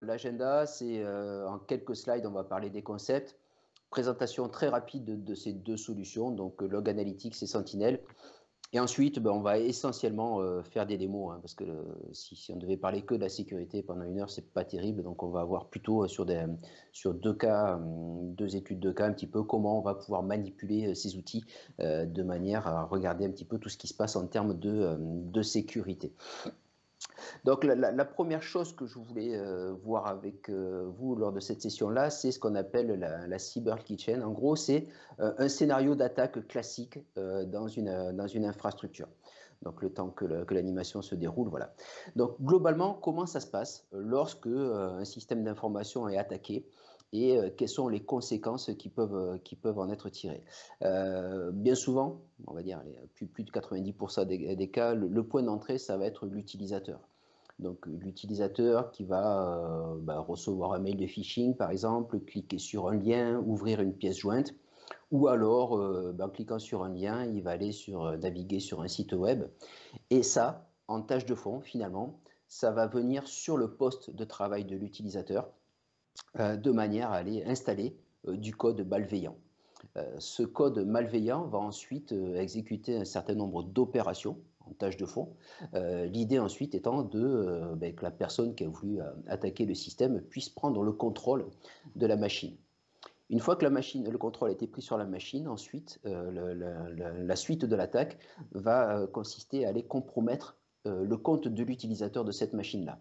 L'agenda, c'est en quelques slides, on va parler des concepts. Présentation très rapide de ces deux solutions, donc Log Analytics et Sentinel. Et ensuite, ben, on va essentiellement faire des démos, hein, parce que si on devait parler que de la sécurité pendant une heure, c'est pas terrible. Donc, on va voir plutôt sur deux cas, deux études de cas, un petit peu comment on va pouvoir manipuler ces outils de manière à regarder un petit peu tout ce qui se passe en termes de sécurité. Donc la première chose que je voulais voir avec vous lors de cette session-là, c'est ce qu'on appelle la Cyber Kitchen. En gros, c'est un scénario d'attaque classique dans une infrastructure. Donc le temps que l'animation se déroule, voilà. Donc globalement, comment ça se passe lorsque un système d'information est attaqué et quelles sont les conséquences qui peuvent en être tirées. Bien souvent, on va dire plus de 90% des cas, le point d'entrée, ça va être l'utilisateur. Donc l'utilisateur qui va recevoir un mail de phishing, par exemple, cliquer sur un lien, ouvrir une pièce jointe, ou alors, en cliquant sur un lien, il va aller naviguer sur un site web. Et ça, en tâche de fond, finalement, ça va venir sur le poste de travail de l'utilisateur, de manière à aller installer du code malveillant. Ce code malveillant va ensuite exécuter un certain nombre d'opérations en tâche de fond. L'idée ensuite étant que la personne qui a voulu attaquer le système puisse prendre le contrôle de la machine. Une fois que le contrôle a été pris sur la machine, ensuite, la suite de l'attaque va consister à aller compromettre le compte de l'utilisateur de cette machine-là.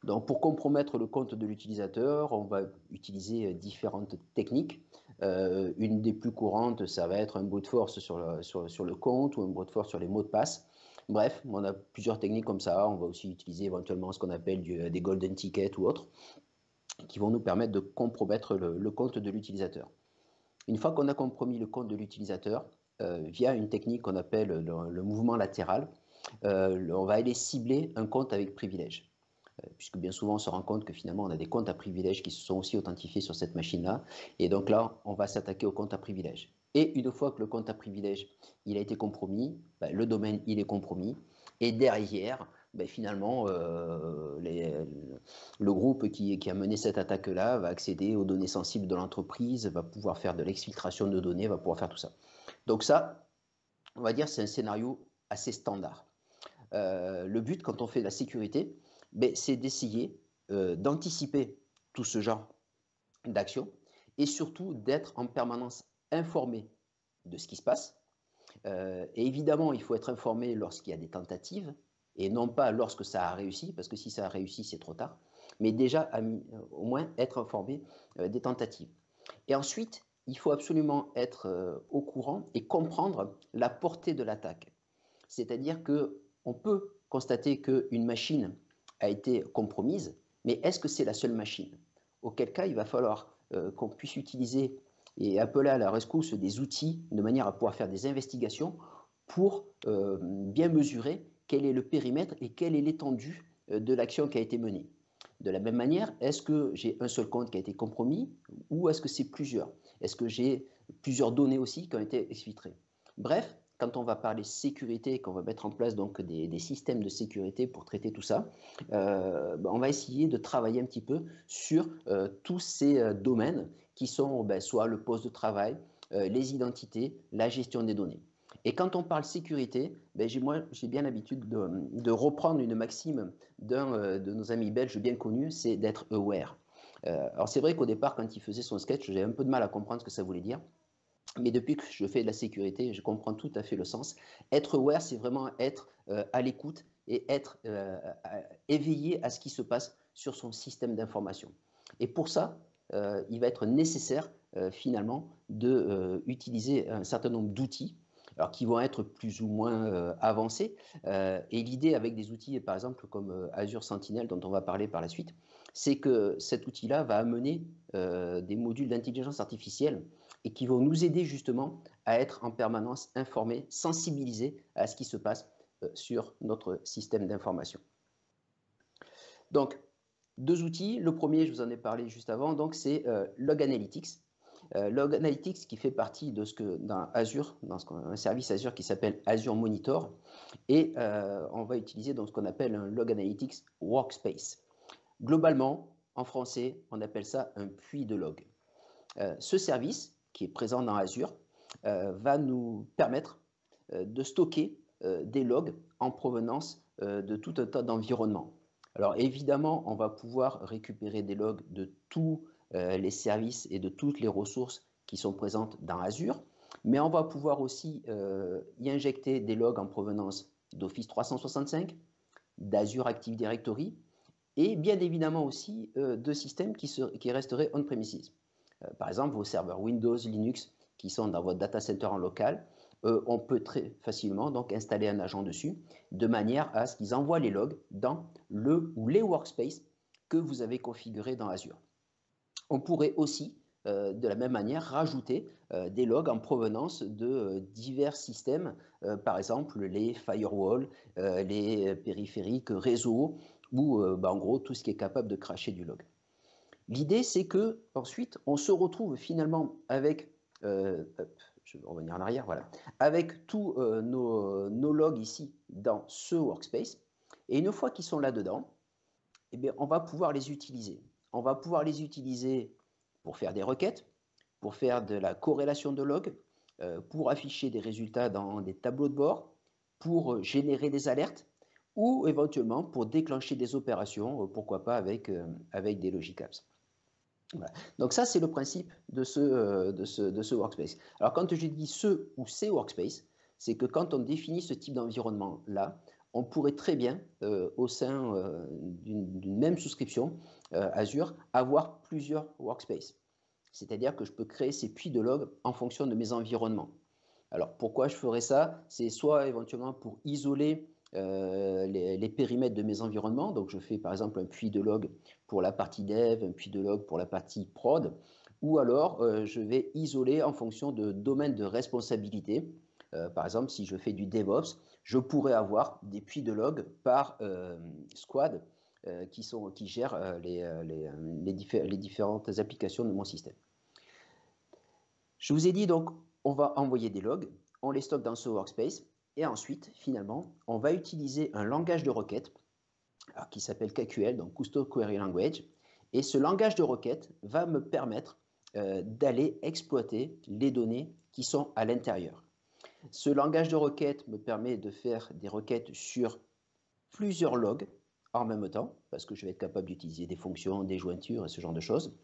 Donc, pour compromettre le compte de l'utilisateur, on va utiliser différentes techniques. Une des plus courantes, ça va être un brute force sur le compte ou un brute force sur les mots de passe. Bref, on a plusieurs techniques comme ça. On va aussi utiliser éventuellement ce qu'on appelle des golden tickets ou autres, qui vont nous permettre de compromettre le compte de l'utilisateur. Une fois qu'on a compromis le compte de l'utilisateur, via une technique qu'on appelle le mouvement latéral, on va aller cibler un compte avec privilège. Puisque bien souvent on se rend compte que finalement on a des comptes à privilèges qui se sont aussi authentifiés sur cette machine-là. Et donc là, on va s'attaquer au compte à privilège. Et une fois que le compte à privilège il a été compromis, le domaine il est compromis. Et derrière, finalement, le groupe qui a mené cette attaque-là va accéder aux données sensibles de l'entreprise, va pouvoir faire de l'exfiltration de données, va pouvoir faire tout ça. Donc ça, on va dire c'est un scénario assez standard. Le but quand on fait de la sécurité, c'est d'essayer d'anticiper tout ce genre d'action et surtout d'être en permanence informé de ce qui se passe. Et évidemment, il faut être informé lorsqu'il y a des tentatives et non pas lorsque ça a réussi, parce que si ça a réussi, c'est trop tard. Mais déjà, au moins, être informé des tentatives. Et ensuite, il faut absolument être au courant et comprendre la portée de l'attaque. C'est-à-dire qu'on peut constater qu'une machine a été compromise, mais est-ce que c'est la seule machine? Auquel cas, il va falloir qu'on puisse utiliser et appeler à la rescousse des outils de manière à pouvoir faire des investigations pour bien mesurer quel est le périmètre et quelle est l'étendue de l'action qui a été menée. De la même manière, est-ce que j'ai un seul compte qui a été compromis ou est-ce que c'est plusieurs? Est-ce que j'ai plusieurs données aussi qui ont été exfiltrées? Bref, quand on va parler sécurité, qu'on va mettre en place donc des systèmes de sécurité pour traiter tout ça, on va essayer de travailler un petit peu sur tous ces domaines qui sont soit le poste de travail, les identités, la gestion des données. Et quand on parle sécurité, j'ai bien l'habitude de reprendre une maxime d'un de nos amis belges bien connus, c'est d'être aware. Alors c'est vrai qu'au départ, quand il faisait son sketch, j'avais un peu de mal à comprendre ce que ça voulait dire. Mais depuis que je fais de la sécurité, je comprends tout à fait le sens. Être aware, c'est vraiment être à l'écoute et être éveillé à ce qui se passe sur son système d'information. Et pour ça, il va être nécessaire finalement d'utiliser un certain nombre d'outils alors qui vont être plus ou moins avancés. Et l'idée avec des outils, par exemple, comme Azure Sentinel, dont on va parler par la suite, c'est que cet outil-là va amener des modules d'intelligence artificielle et qui vont nous aider justement à être en permanence informés, sensibilisés à ce qui se passe sur notre système d'information. Donc, deux outils. Le premier, je vous en ai parlé juste avant, donc c'est Log Analytics. Log Analytics qui fait partie de dans Azure, un service Azure qui s'appelle Azure Monitor, et on va utiliser donc ce qu'on appelle un Log Analytics Workspace. Globalement, En français, on appelle ça un puits de log. Ce service, qui est présent dans Azure, va nous permettre de stocker des logs en provenance de tout un tas d'environnements. Alors évidemment, on va pouvoir récupérer des logs de tous les services et de toutes les ressources qui sont présentes dans Azure, mais on va pouvoir aussi y injecter des logs en provenance d'Office 365, d'Azure Active Directory, et bien évidemment aussi de systèmes qui resteraient on-premises. Par exemple, vos serveurs Windows, Linux qui sont dans votre data center en local, on peut très facilement donc installer un agent dessus de manière à ce qu'ils envoient les logs dans le ou les workspaces que vous avez configurés dans Azure. On pourrait aussi, de la même manière, rajouter des logs en provenance de divers systèmes, par exemple les firewalls, les périphériques réseau, ou en gros tout ce qui est capable de cracher du log. L'idée, c'est que ensuite, on se retrouve finalement avec, je vais revenir en arrière, voilà, avec tous nos logs ici dans ce workspace. Et une fois qu'ils sont là-dedans, eh bien, on va pouvoir les utiliser. On va pouvoir les utiliser pour faire des requêtes, pour faire de la corrélation de logs, pour afficher des résultats dans des tableaux de bord, pour générer des alertes, ou éventuellement pour déclencher des opérations, pourquoi pas avec des Logic Apps. Voilà. Donc ça, c'est le principe de ce workspace. Alors quand je dis ce ou ces workspaces, c'est que quand on définit ce type d'environnement-là, on pourrait très bien, au sein d'une même souscription Azure, avoir plusieurs workspaces. C'est-à-dire que je peux créer ces puits de logs en fonction de mes environnements. Alors pourquoi je ferais ça? C'est soit éventuellement pour isoler les périmètres de mes environnements. Donc je fais par exemple un puits de log pour la partie dev, un puits de log pour la partie prod, ou alors je vais isoler en fonction de domaines de responsabilité. Par exemple, si je fais du DevOps, je pourrais avoir des puits de log par squad qui gèrent les différentes applications de mon système. Je vous ai dit donc, on va envoyer des logs, on les stocke dans ce workspace, et ensuite, finalement, on va utiliser un langage de requête qui s'appelle KQL, donc Custom Query Language, et ce langage de requête va me permettre d'aller exploiter les données qui sont à l'intérieur. Ce langage de requête me permet de faire des requêtes sur plusieurs logs en même temps, parce que je vais être capable d'utiliser des fonctions, des jointures et ce genre de choses,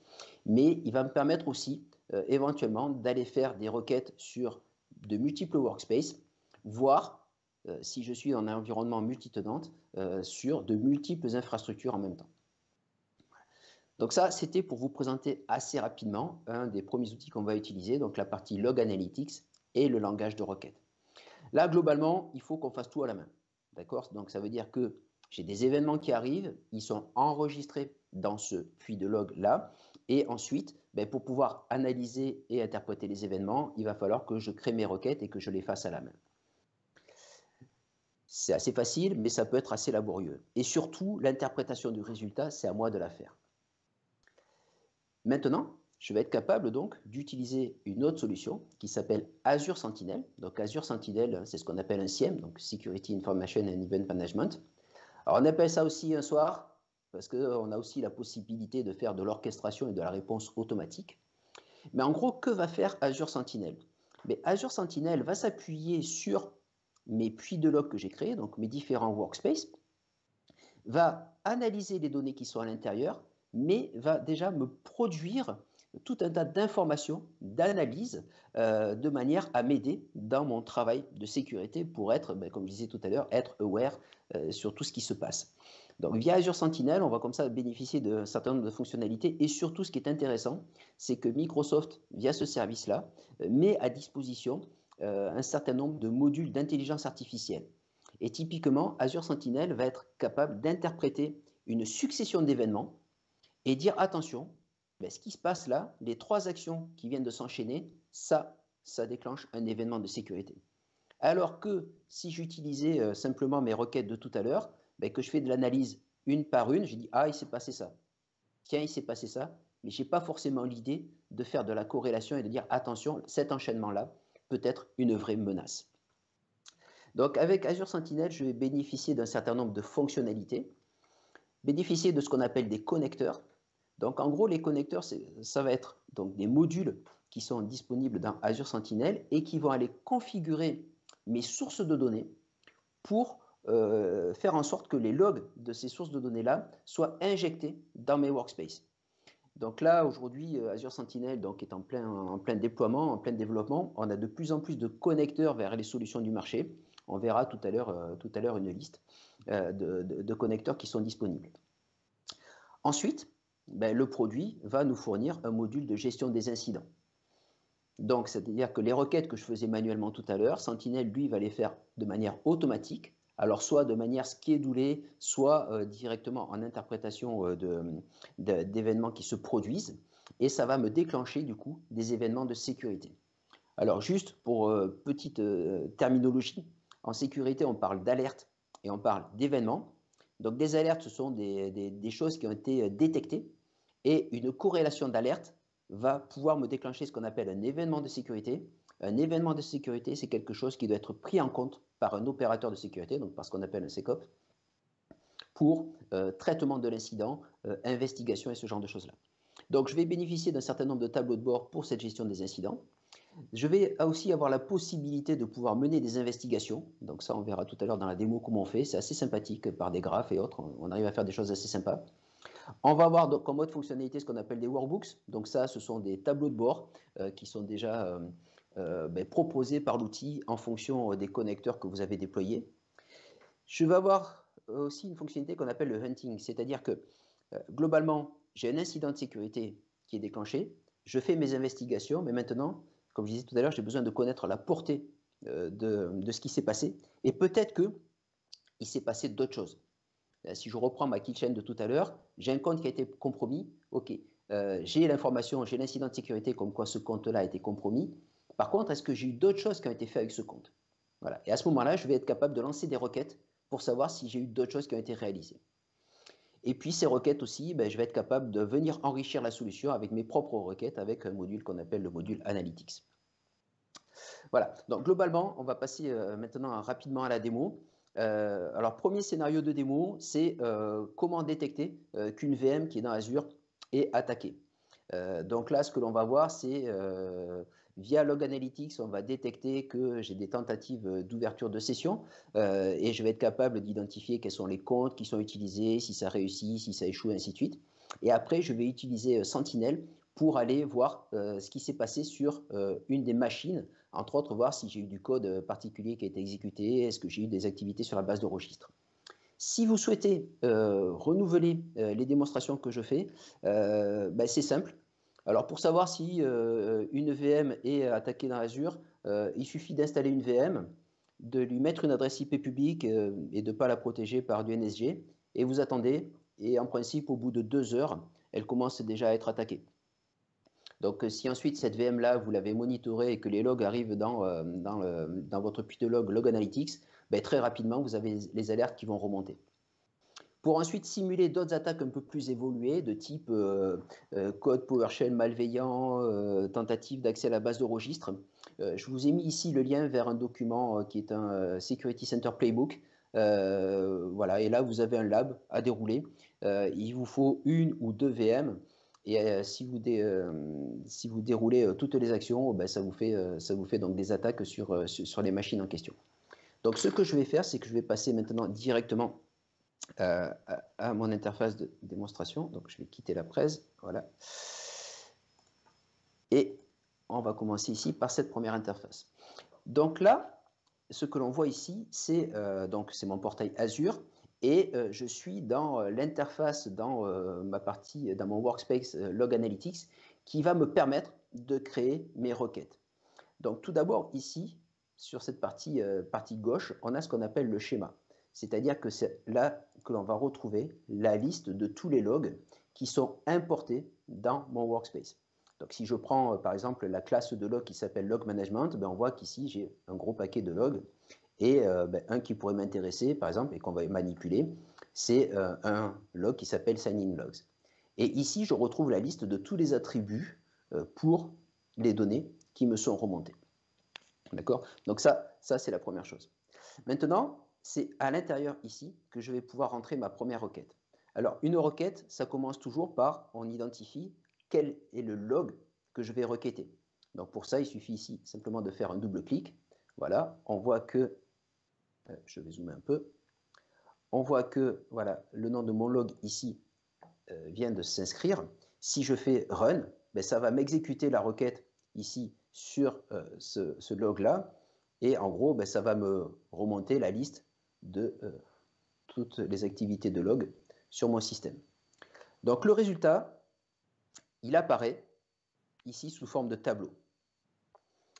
mais il va me permettre aussi éventuellement d'aller faire des requêtes sur de multiples workspaces, voire, si je suis dans un environnement multitenante, sur de multiples infrastructures en même temps. Donc ça, c'était pour vous présenter assez rapidement un des premiers outils qu'on va utiliser, donc la partie Log Analytics et le langage de requête. Là, globalement, il faut qu'on fasse tout à la main. D'accord? Donc ça veut dire que j'ai des événements qui arrivent, ils sont enregistrés dans ce puits de log là, et ensuite, pour pouvoir analyser et interpréter les événements, il va falloir que je crée mes requêtes et que je les fasse à la main. C'est assez facile, mais ça peut être assez laborieux. Et surtout, l'interprétation du résultat, c'est à moi de la faire. Maintenant, je vais être capable donc d'utiliser une autre solution qui s'appelle Azure Sentinel. Donc Azure Sentinel, c'est ce qu'on appelle un SIEM, donc Security Information and Event Management. Alors on appelle ça aussi un SOAR parce qu'on a aussi la possibilité de faire de l'orchestration et de la réponse automatique. Mais en gros, que va faire Azure Sentinel? Azure Sentinel va s'appuyer sur mes puits de log que j'ai créés, donc mes différents workspaces, va analyser les données qui sont à l'intérieur, mais va déjà me produire tout un tas d'informations, d'analyses, de manière à m'aider dans mon travail de sécurité pour être, comme je disais tout à l'heure, être aware sur tout ce qui se passe. Donc via Azure Sentinel, on va comme ça bénéficier d'un certain nombre de fonctionnalités et surtout ce qui est intéressant, c'est que Microsoft, via ce service-là, met à disposition un certain nombre de modules d'intelligence artificielle. Et typiquement, Azure Sentinel va être capable d'interpréter une succession d'événements et dire attention, ce qui se passe là, les trois actions qui viennent de s'enchaîner, ça déclenche un événement de sécurité. Alors que si j'utilisais simplement mes requêtes de tout à l'heure, que je fais de l'analyse une par une, je dis ah, il s'est passé ça. Tiens, il s'est passé ça, mais je n'ai pas forcément l'idée de faire de la corrélation et de dire attention, cet enchaînement-là peut être une vraie menace. Donc avec Azure Sentinel, je vais bénéficier d'un certain nombre de fonctionnalités, bénéficier de ce qu'on appelle des connecteurs. Donc, en gros, les connecteurs, ça va être donc, des modules qui sont disponibles dans Azure Sentinel et qui vont aller configurer mes sources de données pour faire en sorte que les logs de ces sources de données-là soient injectés dans mes workspaces. Donc là, aujourd'hui, Azure Sentinel donc, est en plein déploiement, en plein développement. On a de plus en plus de connecteurs vers les solutions du marché. On verra tout à l'heure une liste de connecteurs qui sont disponibles. Ensuite, ben, le produit va nous fournir un module de gestion des incidents. Donc, c'est-à-dire que les requêtes que je faisais manuellement tout à l'heure, Sentinel, lui, va les faire de manière automatique. Alors, soit de manière schedulée, soit directement en interprétation d'événements qui se produisent. Et ça va me déclencher, du coup, des événements de sécurité. Alors, juste pour petite terminologie, en sécurité, on parle d'alerte et on parle d'événements. Donc, des alertes, ce sont des choses qui ont été détectées. Et une corrélation d'alerte va pouvoir me déclencher ce qu'on appelle un événement de sécurité. Un événement de sécurité, c'est quelque chose qui doit être pris en compte par un opérateur de sécurité, donc par ce qu'on appelle un SecOps, pour traitement de l'incident, investigation et ce genre de choses-là. Donc, je vais bénéficier d'un certain nombre de tableaux de bord pour cette gestion des incidents. Je vais aussi avoir la possibilité de pouvoir mener des investigations. Donc ça, on verra tout à l'heure dans la démo comment on fait. C'est assez sympathique par des graphes et autres. On arrive à faire des choses assez sympas. On va avoir donc, comme autre fonctionnalité ce qu'on appelle des workbooks. Donc ça, ce sont des tableaux de bord qui sont déjà proposés par l'outil en fonction des connecteurs que vous avez déployés. Je vais avoir aussi une fonctionnalité qu'on appelle le hunting, c'est-à-dire que globalement, j'ai un incident de sécurité qui est déclenché, je fais mes investigations, mais maintenant, comme je disais tout à l'heure, j'ai besoin de connaître la portée de ce qui s'est passé, et peut-être qu'il s'est passé d'autres choses. Si je reprends ma kill chain de tout à l'heure, j'ai un compte qui a été compromis, ok, j'ai l'information, j'ai l'incident de sécurité comme quoi ce compte-là a été compromis. Par contre, est-ce que j'ai eu d'autres choses qui ont été faites avec ce compte? Voilà. Et à ce moment-là, je vais être capable de lancer des requêtes pour savoir si j'ai eu d'autres choses qui ont été réalisées. Et puis ces requêtes aussi, je vais être capable de venir enrichir la solution avec mes propres requêtes avec un module qu'on appelle le module Analytics. Voilà, donc globalement, on va passer maintenant rapidement à la démo. Alors, premier scénario de démo, c'est comment détecter qu'une VM qui est dans Azure est attaquée. Donc là, ce que l'on va voir, c'est via Log Analytics, on va détecter que j'ai des tentatives d'ouverture de session et je vais être capable d'identifier quels sont les comptes qui sont utilisés, si ça réussit, si ça échoue, ainsi de suite. Et après, je vais utiliser Sentinel pour aller voir ce qui s'est passé sur une des machines, entre autres voir si j'ai eu du code particulier qui a été exécuté, est-ce que j'ai eu des activités sur la base de registre. Si vous souhaitez renouveler les démonstrations que je fais, c'est simple. Alors pour savoir si une VM est attaquée dans Azure, il suffit d'installer une VM, de lui mettre une adresse IP publique et de ne pas la protéger par du NSG, et vous attendez, et en principe au bout de 2 heures, elle commence déjà à être attaquée. Donc, si ensuite cette VM-là, vous l'avez monitorée et que les logs arrivent dans votre puits de log Analytics, très rapidement, vous avez les alertes qui vont remonter. Pour ensuite simuler d'autres attaques un peu plus évoluées, de type code PowerShell malveillant, tentative d'accès à la base de registre, je vous ai mis ici le lien vers un document qui est un Security Center Playbook. Voilà, et là, vous avez un lab à dérouler. Il vous faut 1 ou 2 VM. Et si vous déroulez toutes les actions, ça vous fait donc des attaques sur les machines en question. Donc ce que je vais faire, c'est que je vais passer maintenant directement à mon interface de démonstration. Donc je vais quitter la presse, voilà. Et on va commencer ici par cette première interface. Donc là, ce que l'on voit ici, c'est mon portail Azure. Et je suis dans l'interface dans dans mon workspace Log Analytics qui va me permettre de créer mes requêtes. Donc tout d'abord ici, sur cette partie gauche, on a ce qu'on appelle le schéma. C'est-à-dire que c'est là que l'on va retrouver la liste de tous les logs qui sont importés dans mon workspace. Donc si je prends par exemple la classe de log qui s'appelle Log Management, on voit qu'ici j'ai un gros paquet de logs. Et un qui pourrait m'intéresser, par exemple, et qu'on va manipuler, c'est un log qui s'appelle Sign-in Logs. Et ici, je retrouve la liste de tous les attributs pour les données qui me sont remontées. D'accord? Donc ça c'est la première chose. Maintenant, c'est à l'intérieur ici que je vais pouvoir rentrer ma première requête. Alors, une requête, ça commence toujours par, on identifie quel est le log que je vais requêter. Donc, pour ça, il suffit ici simplement de faire un double clic. Voilà, on voit que, je vais zoomer un peu, on voit que voilà, le nom de mon log ici vient de s'inscrire. Si je fais run, ben, ça va m'exécuter la requête ici sur ce log-là. Et en gros, ben, ça va me remonter la liste de toutes les activités de log sur mon système. Donc le résultat, il apparaît ici sous forme de tableau.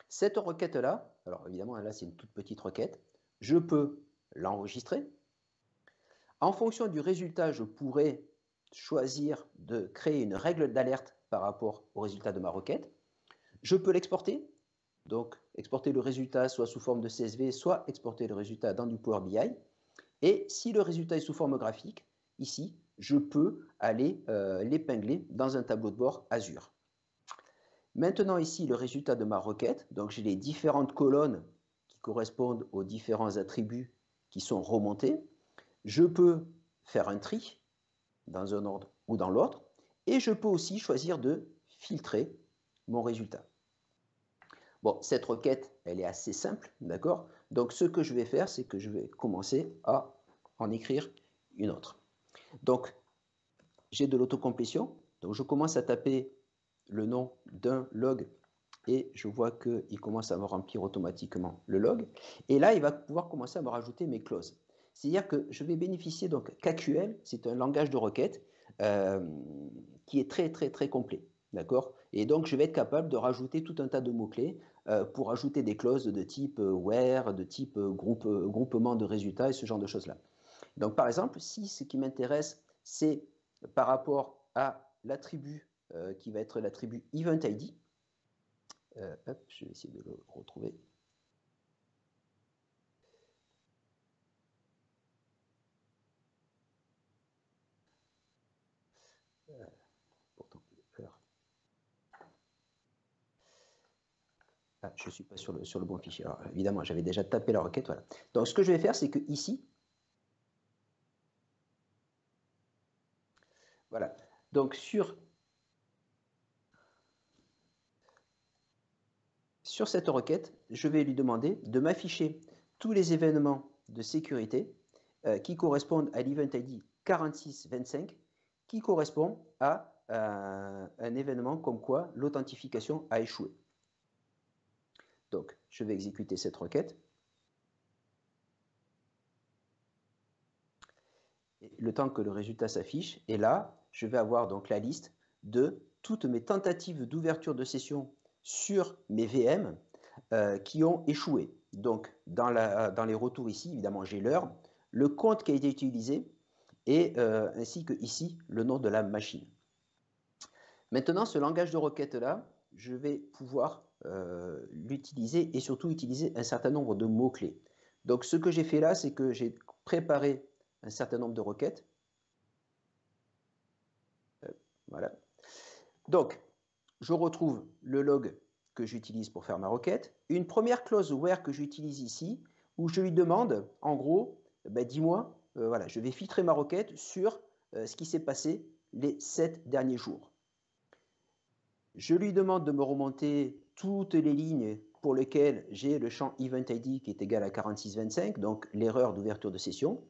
Cette requête-là, alors évidemment là c'est une toute petite requête, je peux l'enregistrer. En fonction du résultat, je pourrais choisir de créer une règle d'alerte par rapport au résultat de ma requête. Je peux l'exporter, donc exporter le résultat soit sous forme de CSV, soit exporter le résultat dans du Power BI. Et si le résultat est sous forme graphique, ici, je peux aller l'épingler dans un tableau de bord Azure. Maintenant ici, le résultat de ma requête, donc j'ai les différentes colonnes qui correspondent aux différents attributs qui sont remontés. Je peux faire un tri dans un ordre ou dans l'autre, et je peux aussi choisir de filtrer mon résultat. Bon, cette requête, elle est assez simple, d'accord? Donc, ce que je vais faire, c'est que je vais commencer à en écrire une autre. Donc, j'ai de l'autocomplétion. Donc, je commence à taper le nom d'un log et je vois qu'il commence à me remplir automatiquement le log. Et là, il va pouvoir commencer à me rajouter mes clauses. C'est-à-dire que je vais bénéficier, donc KQL, c'est un langage de requête qui est très, très, très complet. D'accord? Et donc, je vais être capable de rajouter tout un tas de mots-clés pour ajouter des clauses de type where, de type groupement de résultats et ce genre de choses-là. Donc, par exemple, si ce qui m'intéresse, c'est par rapport à l'attribut qui va être l'attribut EventID, hop, je vais essayer de le retrouver. Pourtant, ah, je ne suis pas sur le bon fichier. Alors, évidemment, j'avais déjà tapé la requête. Voilà. Donc, ce que je vais faire, c'est que ici, voilà. Donc, sur cette requête, je vais lui demander de m'afficher tous les événements de sécurité qui correspondent à l'event ID 4625, qui correspond à un événement comme quoi l'authentification a échoué. Donc, je vais exécuter cette requête. Et le temps que le résultat s'affiche, et là, je vais avoir donc la liste de toutes mes tentatives d'ouverture de session sur mes VM qui ont échoué. Donc, dans les retours ici, évidemment, j'ai l'heure, le compte qui a été utilisé, et ainsi que ici, le nom de la machine. Maintenant, ce langage de requête-là, je vais pouvoir l'utiliser et surtout utiliser un certain nombre de mots-clés. Donc, ce que j'ai fait là, c'est que j'ai préparé un certain nombre de requêtes. Voilà. Donc, je retrouve le log que j'utilise pour faire ma requête, une première clause where que j'utilise ici, où je lui demande, en gros, ben, dis-moi, voilà, je vais filtrer ma requête sur ce qui s'est passé les 7 derniers jours. Je lui demande de me remonter toutes les lignes pour lesquelles j'ai le champ EventID qui est égal à 4625, donc l'erreur d'ouverture de session.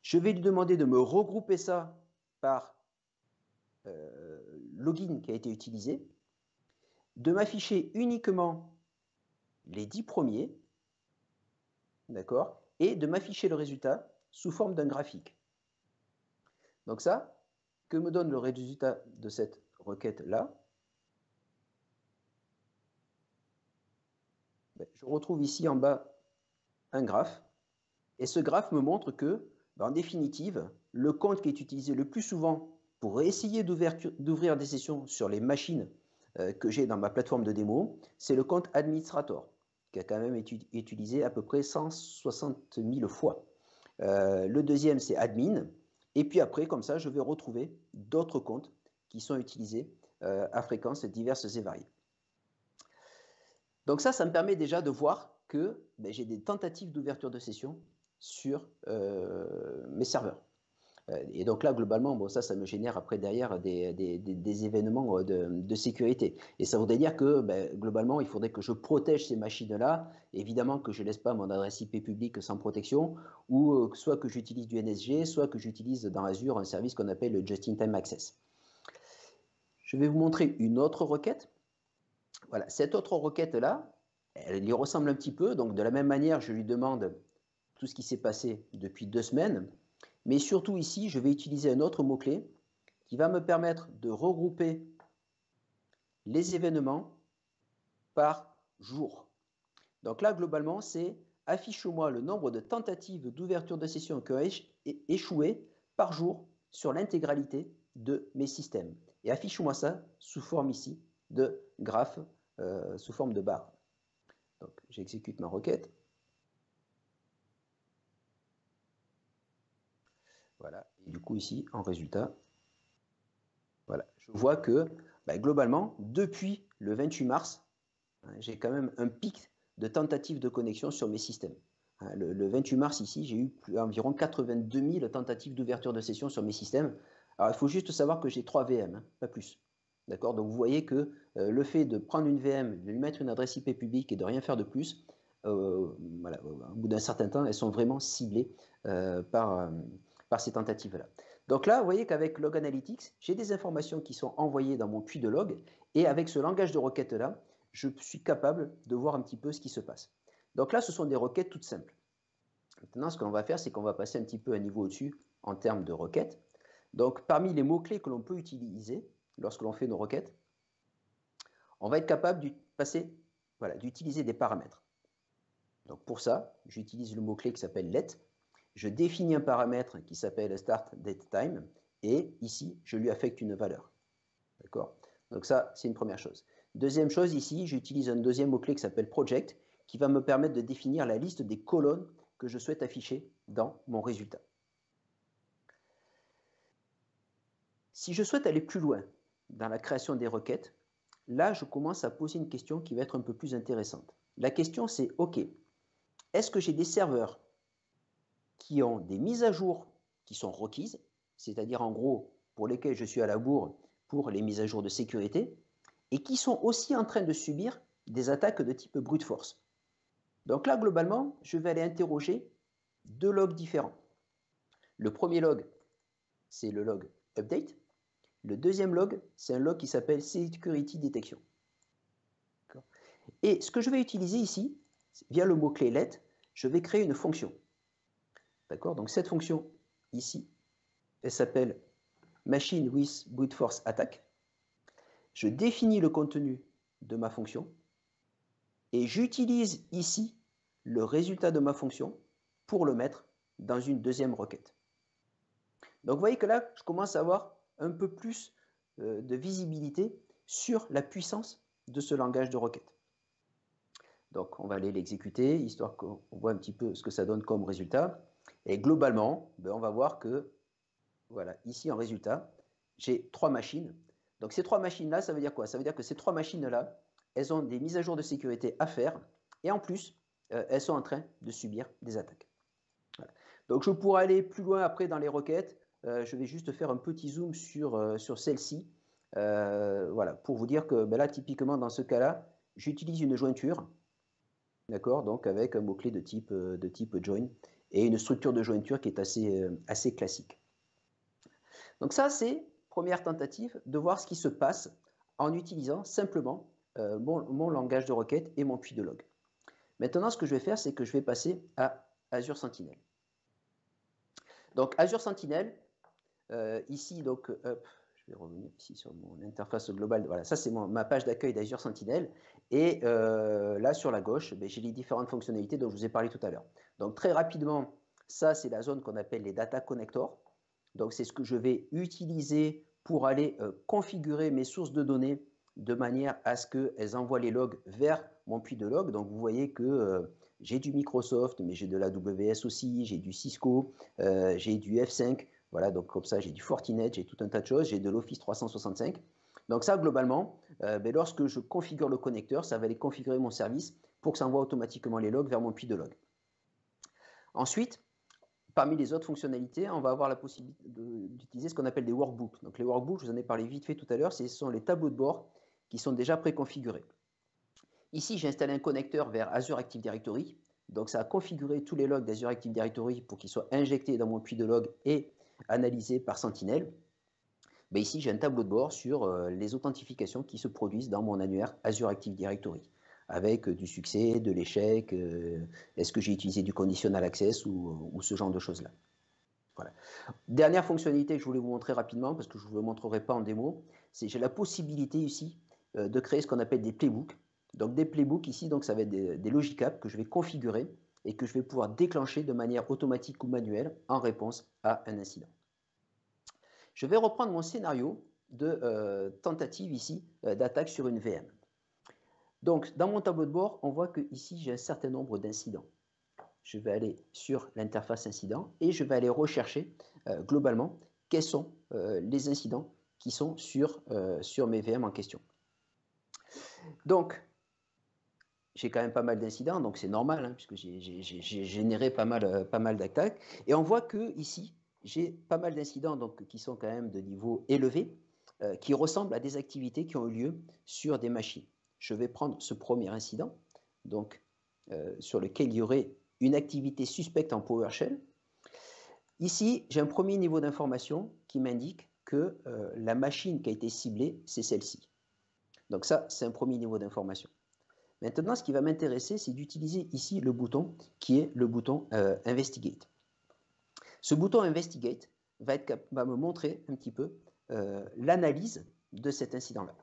Je vais lui demander de me regrouper ça par login qui a été utilisé, de m'afficher uniquement les 10 premiers, d'accord, et de m'afficher le résultat sous forme d'un graphique. Donc ça, que me donne le résultat de cette requête-là? Je retrouve ici en bas un graphe, et ce graphe me montre que, en définitive, le compte qui est utilisé le plus souvent pour essayer d'ouvrir des sessions sur les machines que j'ai dans ma plateforme de démo, c'est le compte administrator, qui a quand même été utilisé à peu près 160 000 fois. Le deuxième, c'est admin. Et puis après, comme ça, je vais retrouver d'autres comptes qui sont utilisés à fréquences diverses et variées. Donc ça me permet déjà de voir que j'ai des tentatives d'ouverture de session sur mes serveurs. Et donc là, globalement, bon, ça me génère après derrière des événements de sécurité. Et ça voudrait dire que globalement, il faudrait que je protège ces machines-là, évidemment que je ne laisse pas mon adresse IP publique sans protection, ou soit que j'utilise du NSG, soit que j'utilise dans Azure un service qu'on appelle le Just-in-Time Access. Je vais vous montrer une autre requête. Voilà, cette autre requête-là, elle y ressemble un petit peu. Donc de la même manière, je lui demande tout ce qui s'est passé depuis 2 semaines. Mais surtout ici, je vais utiliser un autre mot-clé qui va me permettre de regrouper les événements par jour. Donc là, globalement, c'est affiche-moi le nombre de tentatives d'ouverture de session qui ont échoué par jour sur l'intégralité de mes systèmes. Et affiche-moi ça sous forme ici de graphe, sous forme de barre. Donc j'exécute ma requête. Voilà, et du coup ici, en résultat, voilà, je vois que globalement, depuis le 28 mars, j'ai quand même un pic de tentatives de connexion sur mes systèmes. Le 28 mars ici, j'ai eu environ 82 000 tentatives d'ouverture de session sur mes systèmes. Alors il faut juste savoir que j'ai 3 VM, pas plus. D'accord. Donc vous voyez que le fait de prendre une VM, de lui mettre une adresse IP publique et de rien faire de plus, voilà, au bout d'un certain temps, elles sont vraiment ciblées par ces tentatives-là. Donc là, vous voyez qu'avec Log Analytics, j'ai des informations qui sont envoyées dans mon puits de log, et avec ce langage de requête-là, je suis capable de voir un petit peu ce qui se passe. Donc là, ce sont des requêtes toutes simples. Maintenant, ce que l'on va faire, c'est qu'on va passer un petit peu un niveau au-dessus en termes de requêtes. Donc, parmi les mots-clés que l'on peut utiliser lorsque l'on fait nos requêtes, on va être capable d'utiliser des paramètres. Donc pour ça, j'utilise le mot-clé qui s'appelle let. Je définis un paramètre qui s'appelle start date time, et ici, je lui affecte une valeur. D'accord? Donc ça, c'est une première chose. Deuxième chose, ici, j'utilise un deuxième mot-clé qui s'appelle project, qui va me permettre de définir la liste des colonnes que je souhaite afficher dans mon résultat. Si je souhaite aller plus loin dans la création des requêtes, là, je commence à poser une question qui va être un peu plus intéressante. La question, c'est, OK, est-ce que j'ai des serveurs qui ont des mises à jour qui sont requises, c'est-à-dire en gros pour lesquels je suis à la bourre pour les mises à jour de sécurité, et qui sont aussi en train de subir des attaques de type brute force. Donc là, globalement, je vais aller interroger 2 logs différents. Le premier log, c'est le log update. Le deuxième log, c'est un log qui s'appelle security detection. Et ce que je vais utiliser ici, via le mot-clé let, je vais créer une fonction. D'accord? Donc cette fonction ici, elle s'appelle machine with brute force attack. Je définis le contenu de ma fonction et j'utilise ici le résultat de ma fonction pour le mettre dans une deuxième requête. Donc vous voyez que là, je commence à avoir un peu plus de visibilité sur la puissance de ce langage de requête. Donc on va aller l'exécuter, histoire qu'on voit un petit peu ce que ça donne comme résultat. Et globalement, on va voir que, voilà, ici en résultat, j'ai 3 machines. Donc ces 3 machines-là, ça veut dire quoi? Ça veut dire que ces 3 machines-là, elles ont des mises à jour de sécurité à faire, et en plus, elles sont en train de subir des attaques. Voilà. Donc je pourrais aller plus loin après dans les requêtes. Je vais juste faire un petit zoom sur celle-ci, voilà, pour vous dire que là, typiquement, dans ce cas-là, j'utilise une jointure, d'accord, donc avec un mot-clé de type join, et une structure de jointure qui est assez classique. Donc ça, c'est première tentative de voir ce qui se passe en utilisant simplement mon langage de requête et mon puits de log. Maintenant, ce que je vais faire, c'est que je vais passer à Azure Sentinel. Donc Azure Sentinel, ici, donc, je vais revenir ici sur mon interface globale. Voilà, ça c'est ma page d'accueil d'Azure Sentinel. Et là, sur la gauche, j'ai les différentes fonctionnalités dont je vous ai parlé tout à l'heure. Donc très rapidement, ça c'est la zone qu'on appelle les data connectors. Donc c'est ce que je vais utiliser pour aller configurer mes sources de données de manière à ce qu'elles envoient les logs vers mon puits de log. Donc vous voyez que j'ai du Microsoft, mais j'ai de l'AWS aussi, j'ai du Cisco, j'ai du F5. Voilà, donc comme ça, j'ai du Fortinet, j'ai tout un tas de choses, j'ai de l'Office 365. Donc ça, globalement, lorsque je configure le connecteur, ça va aller configurer mon service pour que ça envoie automatiquement les logs vers mon puits de log. Ensuite, parmi les autres fonctionnalités, on va avoir la possibilité d'utiliser ce qu'on appelle des workbooks. Donc les workbooks, je vous en ai parlé vite fait tout à l'heure, ce sont les tableaux de bord qui sont déjà préconfigurés. Ici, j'ai installé un connecteur vers Azure Active Directory. Donc ça a configuré tous les logs d'Azure Active Directory pour qu'ils soient injectés dans mon puits de log et analysés par Sentinel. Ben ici, j'ai un tableau de bord sur les authentifications qui se produisent dans mon annuaire Azure Active Directory, avec du succès, de l'échec, est-ce que j'ai utilisé du conditional access ou ce genre de choses-là. Voilà. Dernière fonctionnalité que je voulais vous montrer rapidement, parce que je ne vous le montrerai pas en démo, c'est j'ai la possibilité ici de créer ce qu'on appelle des playbooks. Donc des playbooks ici, donc ça va être des logic apps que je vais configurer et que je vais pouvoir déclencher de manière automatique ou manuelle en réponse à un incident. Je vais reprendre mon scénario de tentative ici d'attaque sur une VM. Donc, dans mon tableau de bord, on voit que ici j'ai un certain nombre d'incidents. Je vais aller sur l'interface incident et je vais aller rechercher globalement quels sont les incidents qui sont sur mes VM en question. Donc, j'ai quand même pas mal d'incidents, donc c'est normal, hein, puisque j'ai généré pas mal d'attaques. Et on voit que ici, j'ai pas mal d'incidents donc, qui sont quand même de niveau élevé, qui ressemblent à des activités qui ont eu lieu sur des machines. Je vais prendre ce premier incident, donc, sur lequel il y aurait une activité suspecte en PowerShell. Ici, j'ai un premier niveau d'information qui m'indique que la machine qui a été ciblée, c'est celle-ci. Donc ça, c'est un premier niveau d'information. Maintenant, ce qui va m'intéresser, c'est d'utiliser ici le bouton qui est le bouton Investigate. Ce bouton Investigate va me montrer un petit peu l'analyse de cet incident-là.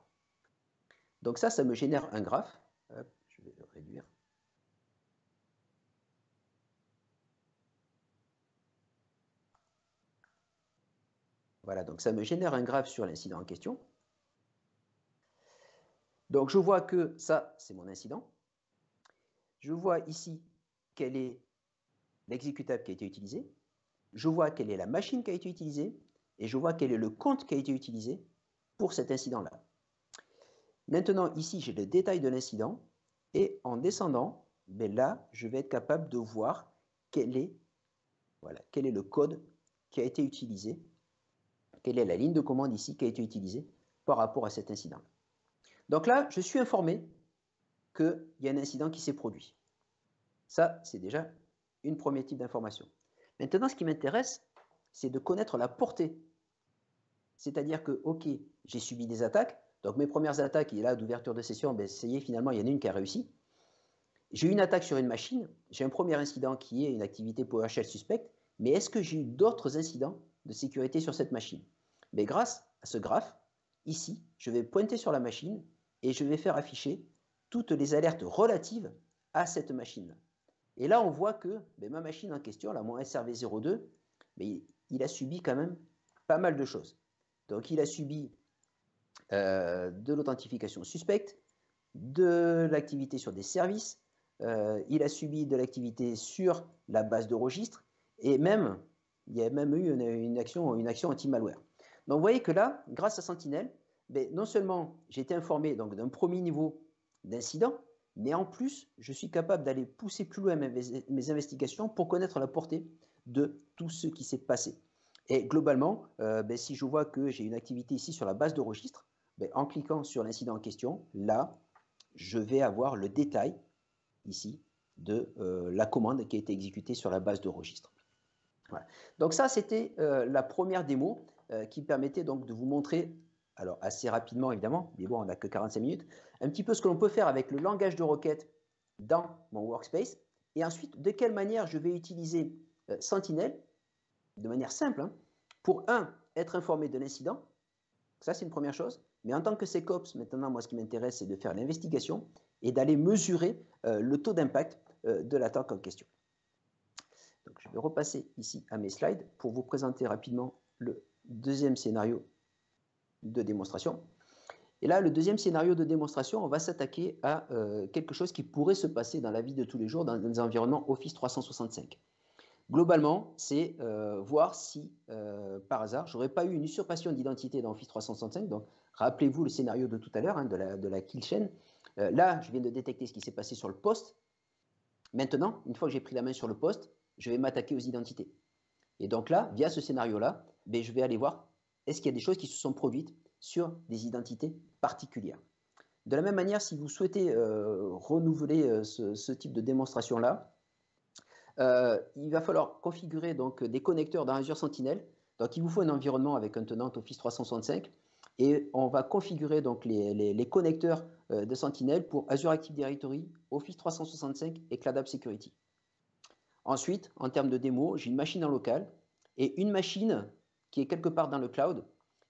Donc ça me génère un graphe. Hop, je vais le réduire. Voilà, donc ça me génère un graphe sur l'incident en question. Donc je vois que ça, c'est mon incident. Je vois ici quel est l'exécutable qui a été utilisé. Je vois quelle est la machine qui a été utilisée. Et je vois quel est le compte qui a été utilisé pour cet incident-là. Maintenant, ici, j'ai le détail de l'incident. Et en descendant, ben là, je vais être capable de voir quel est le code qui a été utilisé, quelle est la ligne de commande ici qui a été utilisée par rapport à cet incident. Donc là, je suis informé qu'il y a un incident qui s'est produit. Ça, c'est déjà une premier type d'information. Maintenant, ce qui m'intéresse, c'est de connaître la portée. C'est-à-dire que, OK, j'ai subi des attaques. Donc, mes premières attaques, là, d'ouverture de session, ben, ça y est, finalement, il y en a une qui a réussi. J'ai eu une attaque sur une machine. J'ai un premier incident qui est une activité PowerShell suspecte. Mais est-ce que j'ai eu d'autres incidents de sécurité sur cette machine? Mais grâce à ce graphe, ici, je vais pointer sur la machine et je vais faire afficher toutes les alertes relatives à cette machine. Et là, on voit que ma machine en question, là, mon SRV02, il a subi quand même pas mal de choses. Donc, il a subi de l'authentification suspecte, de l'activité sur des services, il a subi de l'activité sur la base de registre, et même, il y a même eu une action anti-malware. Donc, vous voyez que là, grâce à Sentinel, non seulement j'ai été informé d'un premier niveau d'incident, mais en plus, je suis capable d'aller pousser plus loin mes investigations pour connaître la portée de tout ce qui s'est passé. Et globalement, si je vois que j'ai une activité ici sur la base de registre, en cliquant sur l'incident en question, là, je vais avoir le détail ici de la commande qui a été exécutée sur la base de registre. Voilà. Donc ça, c'était la première démo qui permettait donc de vous montrer, alors assez rapidement évidemment, mais bon, on n'a que 45 minutes, un petit peu ce que l'on peut faire avec le langage de requête dans mon workspace, et ensuite de quelle manière je vais utiliser Sentinel, de manière simple, hein, pour être informé de l'incident, ça c'est une première chose, mais en tant que SecOps, maintenant moi ce qui m'intéresse c'est de faire l'investigation et d'aller mesurer le taux d'impact de l'attaque en question. Donc, je vais repasser ici à mes slides pour vous présenter rapidement le deuxième scénario de démonstration. Et là, le deuxième scénario de démonstration, on va s'attaquer à quelque chose qui pourrait se passer dans la vie de tous les jours dans des environnements Office 365. Globalement, c'est voir si, par hasard, je n'aurais pas eu une usurpation d'identité dans Office 365. Donc, rappelez-vous le scénario de tout à l'heure, hein, de la kill chain. Là, je viens de détecter ce qui s'est passé sur le poste. Maintenant, une fois que j'ai pris la main sur le poste, je vais m'attaquer aux identités. Et donc là, via ce scénario-là, ben, je vais aller voir est-ce qu'il y a des choses qui se sont produites sur des identités particulières. De la même manière, si vous souhaitez renouveler ce type de démonstration-là, il va falloir configurer donc, des connecteurs dans Azure Sentinel. Donc, il vous faut un environnement avec un tenant Office 365 et on va configurer donc, les connecteurs de Sentinel pour Azure Active Directory, Office 365 et Cloud App Security. Ensuite, en termes de démo, j'ai une machine en local et une machine qui est quelque part dans le cloud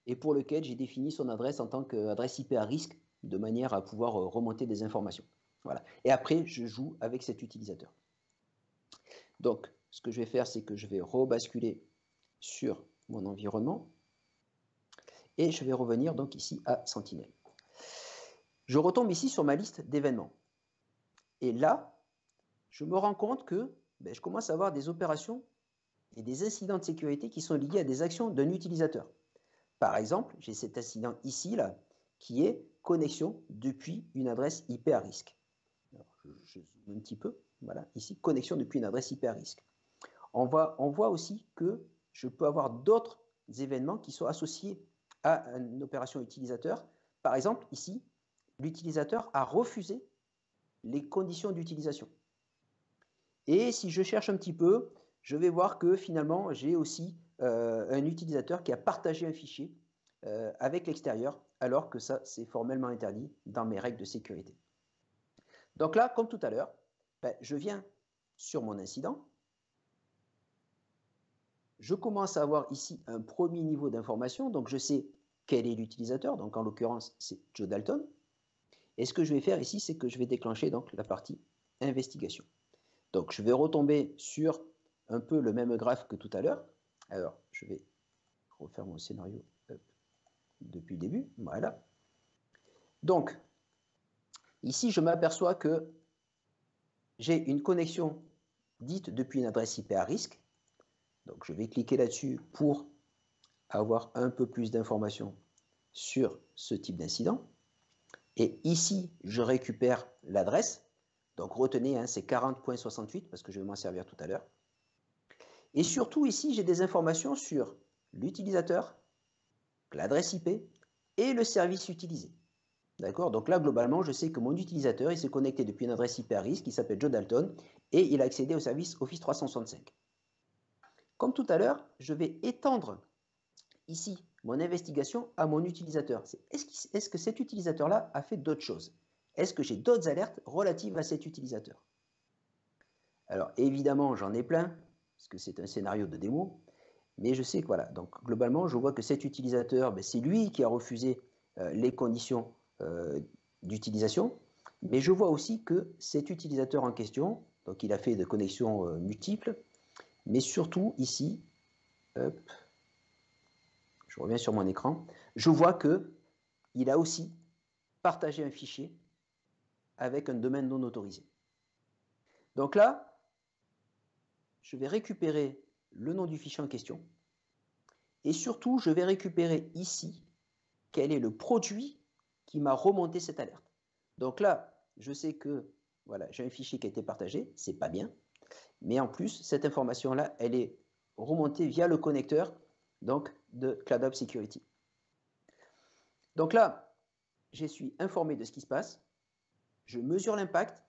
et pour lequel j'ai défini son adresse en tant qu'adresse IP à risque de manière à pouvoir remonter des informations. Voilà. Et après, je joue avec cet utilisateur. Donc, ce que je vais faire, c'est que je vais rebasculer sur mon environnement et je vais revenir donc ici à Sentinel. Je retombe ici sur ma liste d'événements. Et là, je me rends compte que je commence à avoir des opérations et des incidents de sécurité qui sont liés à des actions d'un utilisateur. Par exemple, j'ai cet incident ici, là, qui est connexion depuis une adresse IP à risque. Alors, je zoome un petit peu. Voilà, ici, connexion depuis une adresse IP à risque. On voit aussi que je peux avoir d'autres événements qui sont associés à une opération utilisateur. Par exemple, ici, l'utilisateur a refusé les conditions d'utilisation. Et si je cherche un petit peu, je vais voir que finalement, j'ai aussi un utilisateur qui a partagé un fichier avec l'extérieur, alors que ça, c'est formellement interdit dans mes règles de sécurité. Donc là, comme tout à l'heure, je viens sur mon incident. Je commence à avoir ici un premier niveau d'information, donc je sais quel est l'utilisateur, donc en l'occurrence, c'est Joe Dalton. Et ce que je vais faire ici, c'est que je vais déclencher donc la partie investigation. Donc je vais retomber sur un peu le même graphe que tout à l'heure. Alors, je vais refaire mon scénario depuis le début. Voilà. Donc, ici, je m'aperçois que j'ai une connexion dite depuis une adresse IP à risque. Donc, je vais cliquer là-dessus pour avoir un peu plus d'informations sur ce type d'incident. Et ici, je récupère l'adresse. Donc, retenez, hein, c'est 40.68 parce que je vais m'en servir tout à l'heure. Et surtout, ici, j'ai des informations sur l'utilisateur, l'adresse IP et le service utilisé. D'accord? Donc là, globalement, je sais que mon utilisateur, il s'est connecté depuis une adresse IP à risque qui s'appelle Joe Dalton et il a accédé au service Office 365. Comme tout à l'heure, je vais étendre ici mon investigation à mon utilisateur. Est-ce que cet utilisateur-là a fait d'autres choses? Est-ce que j'ai d'autres alertes relatives à cet utilisateur? Alors évidemment, j'en ai plein, parce que c'est un scénario de démo, mais je sais que voilà, donc globalement, je vois que cet utilisateur, c'est lui qui a refusé les conditions d'utilisation, mais je vois aussi que cet utilisateur en question, donc il a fait des connexions multiples, mais surtout ici, hop, je reviens sur mon écran, je vois qu'il a aussi partagé un fichier avec un domaine non autorisé. Donc là, je vais récupérer le nom du fichier en question et surtout, je vais récupérer ici quel est le produit qui m'a remonté cette alerte. Donc là, je sais que voilà, j'ai un fichier qui a été partagé, c'est pas bien, mais en plus, cette information-là, elle est remontée via le connecteur donc, de Cloud App Security. Donc là, je suis informé de ce qui se passe, je mesure l'impact,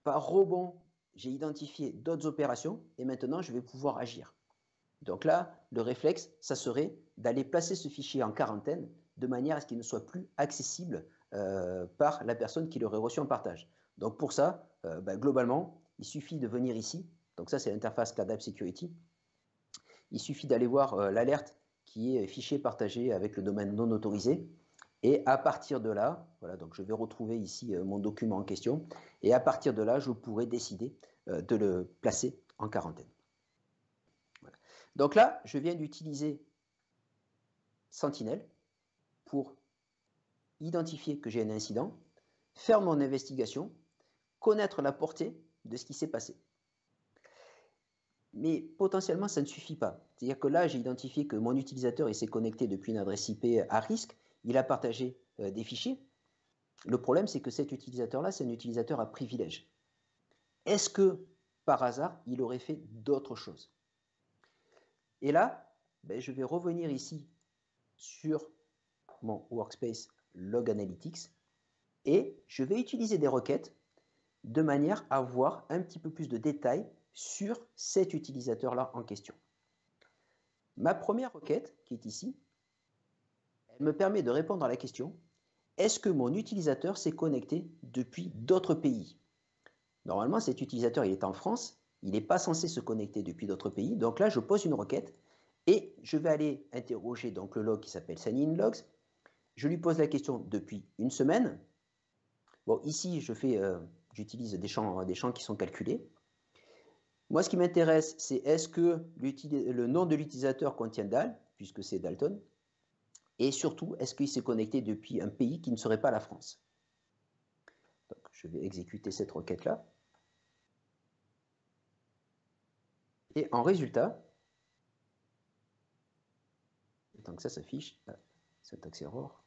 par rebond, j'ai identifié d'autres opérations et maintenant, je vais pouvoir agir. Donc là, le réflexe, ça serait d'aller placer ce fichier en quarantaine de manière à ce qu'il ne soit plus accessible par la personne qui l'aurait reçu en partage. Donc pour ça, globalement, il suffit de venir ici. Donc ça, c'est l'interface Cloud App Security. Il suffit d'aller voir l'alerte qui est fichier partagé avec le domaine non autorisé. Et à partir de là, voilà, donc je vais retrouver ici mon document en question. Et à partir de là, je pourrai décider de le placer en quarantaine. Voilà. Donc là, je viens d'utiliser Sentinel pour identifier que j'ai un incident, faire mon investigation, connaître la portée de ce qui s'est passé. Mais potentiellement, ça ne suffit pas. C'est-à-dire que là, j'ai identifié que mon utilisateur s'est connecté depuis une adresse IP à risque, il a partagé des fichiers. Le problème, c'est que cet utilisateur-là, c'est un utilisateur à privilège. Est-ce que, par hasard, il aurait fait d'autres choses? Et là, ben, je vais revenir ici sur mon workspace Log Analytics et je vais utiliser des requêtes de manière à avoir un petit peu plus de détails sur cet utilisateur-là en question. Ma première requête, qui est ici, elle me permet de répondre à la question: est-ce que mon utilisateur s'est connecté depuis d'autres pays? Normalement, cet utilisateur, il est en France, il n'est pas censé se connecter depuis d'autres pays. Donc là, je pose une requête et je vais aller interroger donc le log qui s'appelle signinlogs. Je lui pose la question depuis une semaine. Bon, ici, j'utilise des champs qui sont calculés. Moi, ce qui m'intéresse, c'est est-ce que le nom de l'utilisateur contient Dal, puisque c'est Dalton, et surtout, est-ce qu'il s'est connecté depuis un pays qui ne serait pas la France? Donc, je vais exécuter cette requête-là. Et en résultat, tant que ça s'affiche, syntaxe error.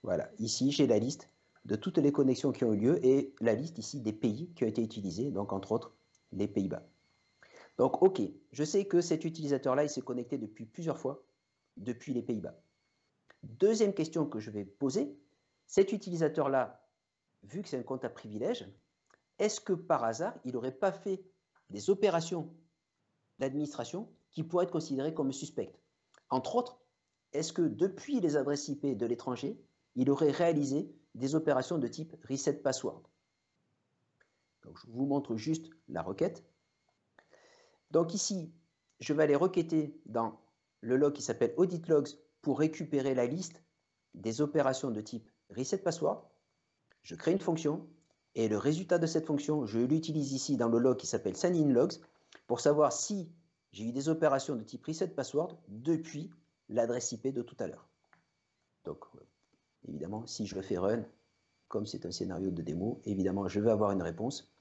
Voilà, ici, j'ai la liste de toutes les connexions qui ont eu lieu et la liste ici des pays qui ont été utilisés, donc entre autres les Pays-Bas. Donc, OK, je sais que cet utilisateur-là, il s'est connecté depuis plusieurs fois depuis les Pays-Bas. Deuxième question que je vais poser, cet utilisateur-là, vu que c'est un compte à privilège, est-ce que par hasard, il n'aurait pas fait des opérations d'administration qui pourraient être considérées comme suspectes? Entre autres, est-ce que depuis les adresses IP de l'étranger, il aurait réalisé des opérations de type reset password? Donc, je vous montre juste la requête. Donc ici, je vais aller requêter dans le log qui s'appelle audit logs pour récupérer la liste des opérations de type reset password. Je crée une fonction et le résultat de cette fonction, je l'utilise ici dans le log qui s'appelle signinlogs pour savoir si j'ai eu des opérations de type reset password depuis l'adresse IP de tout à l'heure. Donc, évidemment, si je fais run, comme c'est un scénario de démo, évidemment, je vais avoir une réponse.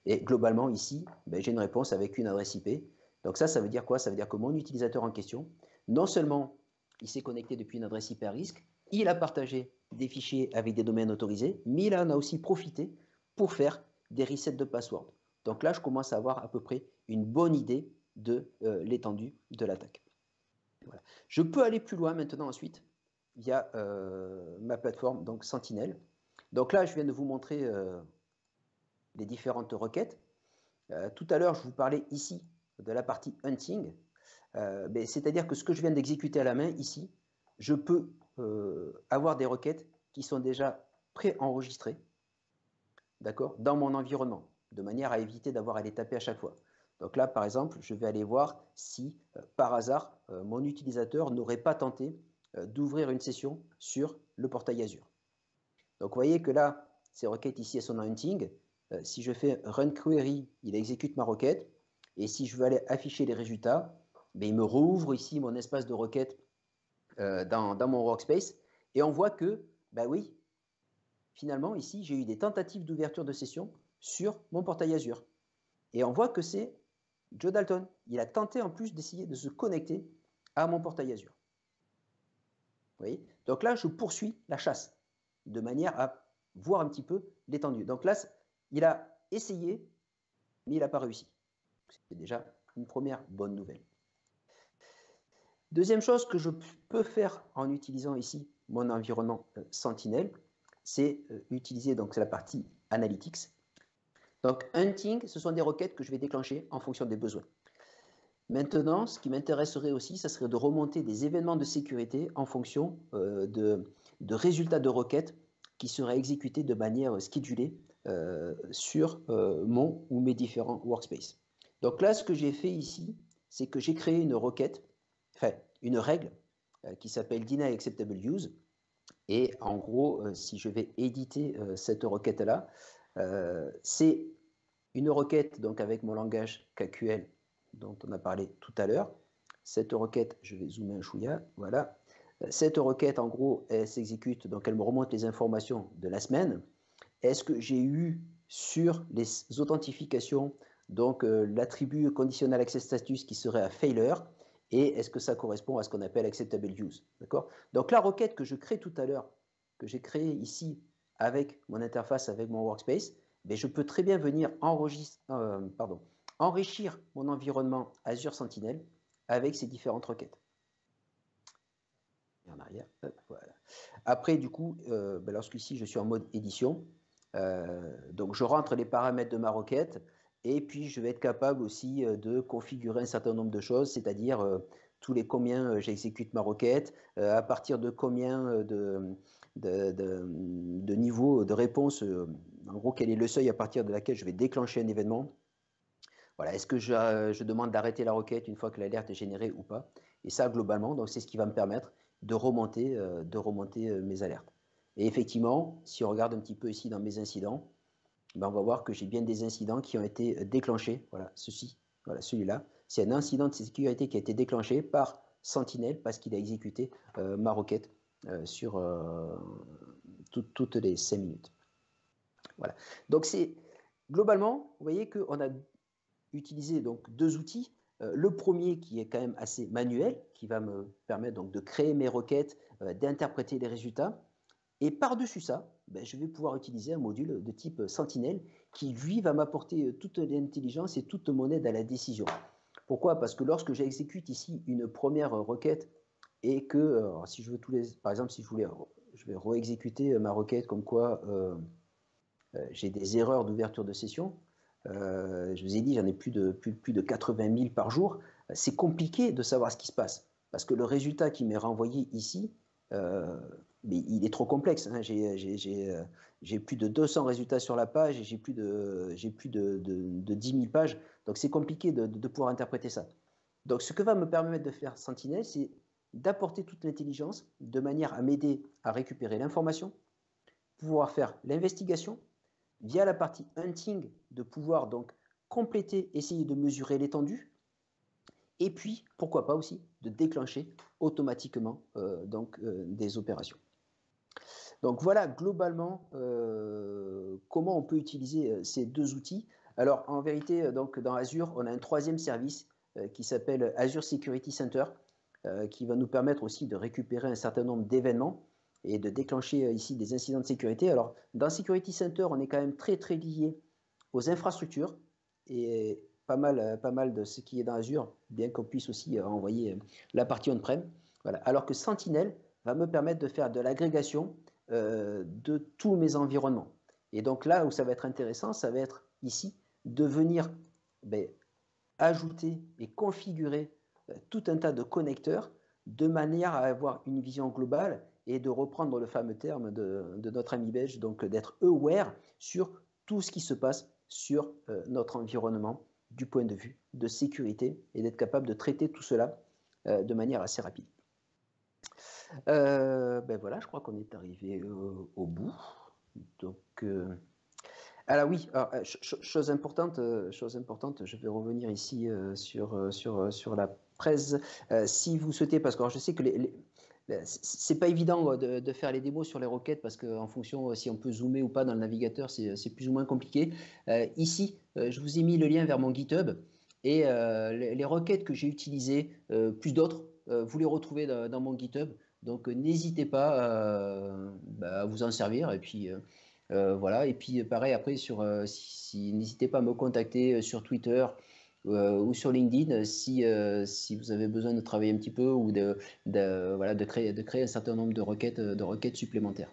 Et globalement, ici, ben, j'ai une réponse avec une adresse IP. Donc ça veut dire quoi? Ça veut dire que mon utilisateur en question, non seulement il s'est connecté depuis une adresse IP à risque, il a partagé des fichiers avec des domaines autorisés, mais il en a aussi profité pour faire des resets de password. Donc là, je commence à avoir à peu près une bonne idée de l'étendue de l'attaque. Voilà. Je peux aller plus loin maintenant ensuite via ma plateforme, donc Sentinel. Donc là, je viens de vous montrer les différentes requêtes. Tout à l'heure, je vous parlais ici de la partie hunting. C'est-à-dire que ce que je viens d'exécuter à la main ici, je peux avoir des requêtes qui sont déjà pré-enregistrées, d'accord, dans mon environnement, de manière à éviter d'avoir à les taper à chaque fois. Donc là, par exemple, je vais aller voir si, par hasard, mon utilisateur n'aurait pas tenté d'ouvrir une session sur le portail Azure. Donc vous voyez que là, ces requêtes ici, elles sont en hunting. Si je fais run query, il exécute ma requête. Et si je veux aller afficher les résultats, ben, il me rouvre ici mon espace de requête dans mon workspace. Et on voit que, ben oui, finalement, ici, j'ai eu des tentatives d'ouverture de session sur mon portail Azure. Et on voit que c'est Joe Dalton. Il a tenté en plus d'essayer de se connecter à mon portail Azure. Vous voyez? Donc là, je poursuis la chasse de manière à voir un petit peu l'étendue. Donc là, il a essayé, mais il n'a pas réussi. C'est déjà une première bonne nouvelle. Deuxième chose que je peux faire en utilisant ici mon environnement Sentinel, c'est utiliser donc la partie Analytics. Donc hunting, ce sont des requêtes que je vais déclencher en fonction des besoins. Maintenant, ce qui m'intéresserait aussi, ça serait de remonter des événements de sécurité en fonction de résultats de requêtes qui seraient exécutés de manière schedulée sur mon ou mes différents workspaces. Donc là, ce que j'ai fait ici, c'est que j'ai créé une requête, enfin une règle qui s'appelle Deny Acceptable Use. Et en gros, si je vais éditer cette requête-là, c'est une requête donc avec mon langage KQL dont on a parlé tout à l'heure. Cette requête, je vais zoomer un chouïa, voilà. Cette requête, en gros, elle s'exécute, donc elle me remonte les informations de la semaine. Est-ce que j'ai eu sur les authentifications, donc l'attribut conditional access status qui serait à failure, et est-ce que ça correspond à ce qu'on appelle acceptable use, d'accord? Donc la requête que je crée tout à l'heure, que j'ai créée ici avec mon interface, avec mon workspace, mais je peux très bien venir enrichir mon environnement Azure Sentinel avec ces différentes requêtes. Et en arrière, hop, voilà. Après, du coup, lorsqu'ici je suis en mode édition, donc je rentre les paramètres de ma requête et puis je vais être capable aussi de configurer un certain nombre de choses, c'est-à-dire tous les combien j'exécute ma requête, à partir de combien de niveaux de réponse, en gros quel est le seuil à partir de laquelle je vais déclencher un événement. Voilà, est-ce que je demande d'arrêter la requête une fois que l'alerte est générée ou pas? Et ça, globalement, donc c'est ce qui va me permettre de remonter mes alertes. Et effectivement, si on regarde un petit peu ici dans mes incidents, ben on va voir que j'ai bien des incidents qui ont été déclenchés. Voilà, voilà, celui-là. C'est un incident de sécurité qui a été déclenché par Sentinel parce qu'il a exécuté ma requête sur toutes les 5 minutes. Voilà. Donc c'est globalement, vous voyez qu'on a utilisé donc deux outils. Le premier qui est quand même assez manuel, qui va me permettre donc de créer mes requêtes, d'interpréter les résultats. Et par-dessus ça, je vais pouvoir utiliser un module de type Sentinel qui, lui, va m'apporter toute l'intelligence et toute mon aide à la décision. Pourquoi? Parce que lorsque j'exécute ici une première requête et que, si je veux par exemple, si je vais réexécuter ma requête comme quoi j'ai des erreurs d'ouverture de session. Je vous ai dit, j'en ai plus de 80 000 par jour. C'est compliqué de savoir ce qui se passe parce que le résultat qui m'est renvoyé ici, mais il est trop complexe. Hein. J'ai plus de 200 résultats sur la page et j'ai plus de 10 000 pages. Donc c'est compliqué de pouvoir interpréter ça. Donc ce que va me permettre de faire Sentinel, c'est d'apporter toute l'intelligence de manière à m'aider à récupérer l'information, pouvoir faire l'investigation, via la partie hunting, de pouvoir donc compléter, essayer de mesurer l'étendue, et puis, pourquoi pas aussi, de déclencher automatiquement des opérations. Donc voilà globalement comment on peut utiliser ces deux outils. Alors en vérité, donc, dans Azure, on a un troisième service qui s'appelle Azure Security Center, qui va nous permettre aussi de récupérer un certain nombre d'événements et de déclencher ici des incidents de sécurité. Alors, dans Security Center, on est quand même très, très lié aux infrastructures et pas mal de ce qui est dans Azure, bien qu'on puisse aussi envoyer la partie on-prem. Voilà. Alors que Sentinel va me permettre de faire de l'agrégation de tous mes environnements. Et donc là où ça va être intéressant, ça va être ici de venir ajouter et configurer tout un tas de connecteurs de manière à avoir une vision globale et de reprendre le fameux terme de notre ami belge, donc d'être aware sur tout ce qui se passe sur notre environnement du point de vue de sécurité et d'être capable de traiter tout cela de manière assez rapide. Voilà, je crois qu'on est arrivé au bout. Donc, alors oui, chose importante, je vais revenir ici sur la presse. Si vous souhaitez, parce que je sais que c'est pas évident de faire les démos sur les requêtes parce qu'en fonction si on peut zoomer ou pas dans le navigateur, c'est plus ou moins compliqué. Ici, je vous ai mis le lien vers mon GitHub et les requêtes que j'ai utilisées, plus d'autres, vous les retrouvez dans mon GitHub. Donc n'hésitez pas à vous en servir et puis voilà. Et puis pareil après n'hésitez pas à me contacter sur Twitter ou sur LinkedIn si vous avez besoin de travailler un petit peu ou de créer un certain nombre de requêtes supplémentaires.